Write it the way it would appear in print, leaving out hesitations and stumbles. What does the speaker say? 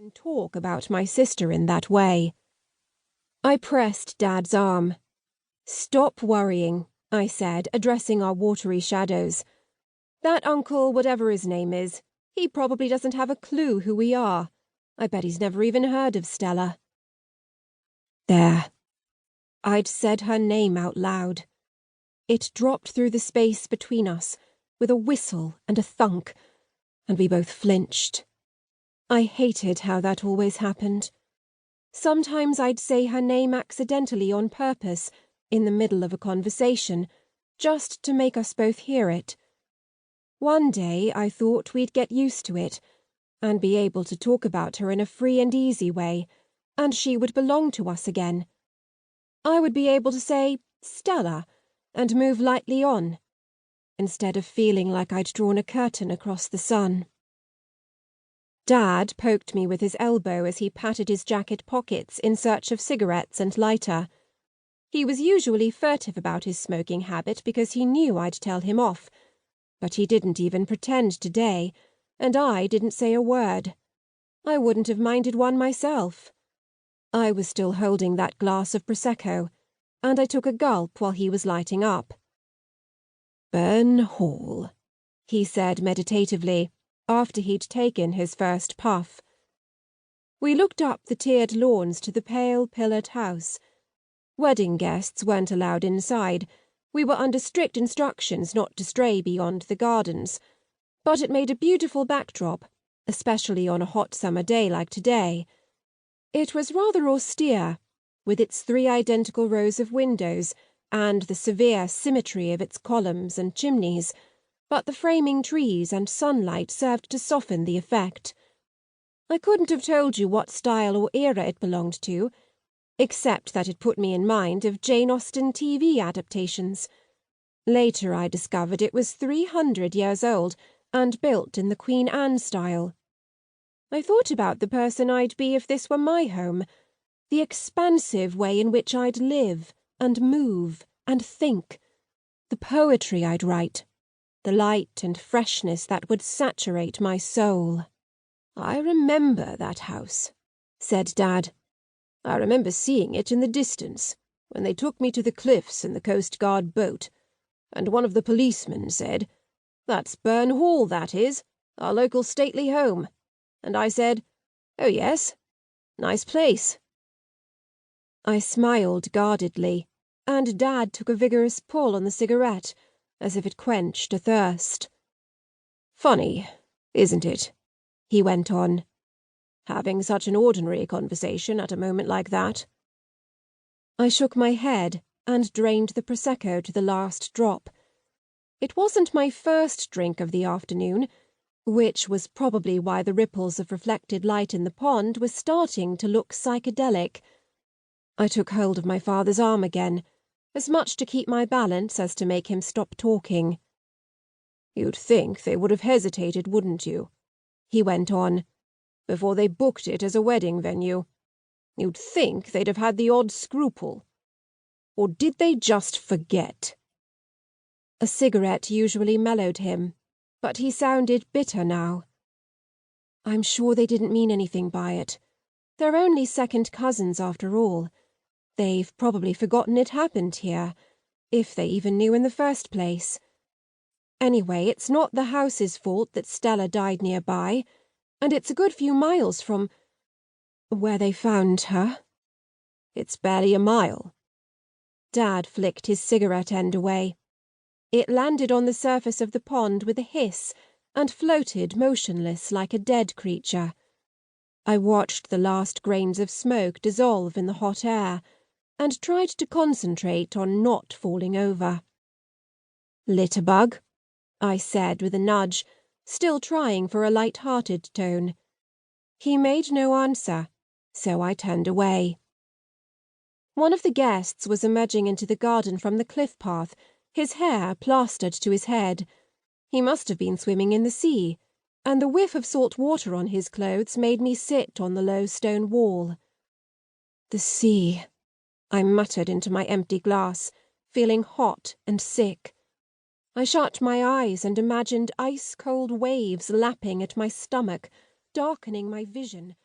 and talk about my sister in that way. I pressed Dad's arm. "Stop worrying," I said, addressing our watery shadows. "That uncle, whatever his name is, he probably doesn't have a clue who we are. I bet he's never even heard of Stella." There. I'd said her name out loud. It dropped through the space between us, with a whistle and a thunk, and we both flinched. I hated how that always happened. Sometimes I'd say her name accidentally on purpose, in the middle of a conversation, just to make us both hear it. One day I thought we'd get used to it, and be able to talk about her in a free and easy way, and she would belong to us again. I would be able to say, "Stella," and move lightly on, instead of feeling like I'd drawn a curtain across the sun. Dad poked me with his elbow as he patted his jacket pockets in search of cigarettes and lighter. He was usually furtive about his smoking habit because he knew I'd tell him off, but he didn't even pretend today, and I didn't say a word. I wouldn't have minded one myself. I was still holding that glass of Prosecco, and I took a gulp while he was lighting up. "Byrne Hall," he said meditatively, after he'd taken his first puff. We looked up the tiered lawns to the pale, pillared house. Wedding guests weren't allowed inside. We were under strict instructions not to stray beyond the gardens, but it made a beautiful backdrop, especially on a hot summer day like today. It was rather austere, with its 3 identical rows of windows and the severe symmetry of its columns and chimneys, but the framing trees and sunlight served to soften the effect. I couldn't have told you what style or era it belonged to, except that it put me in mind of Jane Austen TV adaptations. Later I discovered it was 300 years old and built in the Queen Anne style. I thought about the person I'd be if this were my home, the expansive way in which I'd live and move and think, the poetry I'd write, the light and freshness that would saturate my soul. "I remember that house," said Dad. "I remember seeing it in the distance, when they took me to the cliffs in the Coast Guard boat, and one of the policemen said, 'That's Byrne Hall, that is, our local stately home.' And I said, 'Oh, yes. Nice place.'" I smiled guardedly, and Dad took a vigorous pull on the cigarette, as if it quenched a thirst. "Funny, isn't it?" he went on. "Having such an ordinary conversation at a moment like that." I shook my head and drained the Prosecco to the last drop. It wasn't my first drink of the afternoon, which was probably why the ripples of reflected light in the pond were starting to look psychedelic. I took hold of my father's arm again, as much to keep my balance as to make him stop talking. "You'd think they would have hesitated, wouldn't you?" he went on, "before they booked it as a wedding venue. You'd think they'd have had the odd scruple. Or did they just forget?" A cigarette usually mellowed him, but he sounded bitter now. "I'm sure they didn't mean anything by it. They're only second cousins after all. They've probably forgotten it happened here, if they even knew in the first place. Anyway, it's not the house's fault that Stella died nearby, and it's a good few miles from where they found her." "It's barely a mile." Dad flicked his cigarette end away. It landed on the surface of the pond with a hiss and floated motionless like a dead creature. I watched the last grains of smoke dissolve in the hot air, and tried to concentrate on not falling over. "Lit a bug?" I said with a nudge, still trying for a light-hearted tone. He made no answer, so I turned away. One of the guests was emerging into the garden from the cliff path, his hair plastered to his head. He must have been swimming in the sea, and the whiff of salt water on his clothes made me sit on the low stone wall. "The sea," I muttered into my empty glass, feeling hot and sick. I shut my eyes and imagined ice-cold waves lapping at my stomach, darkening my vision,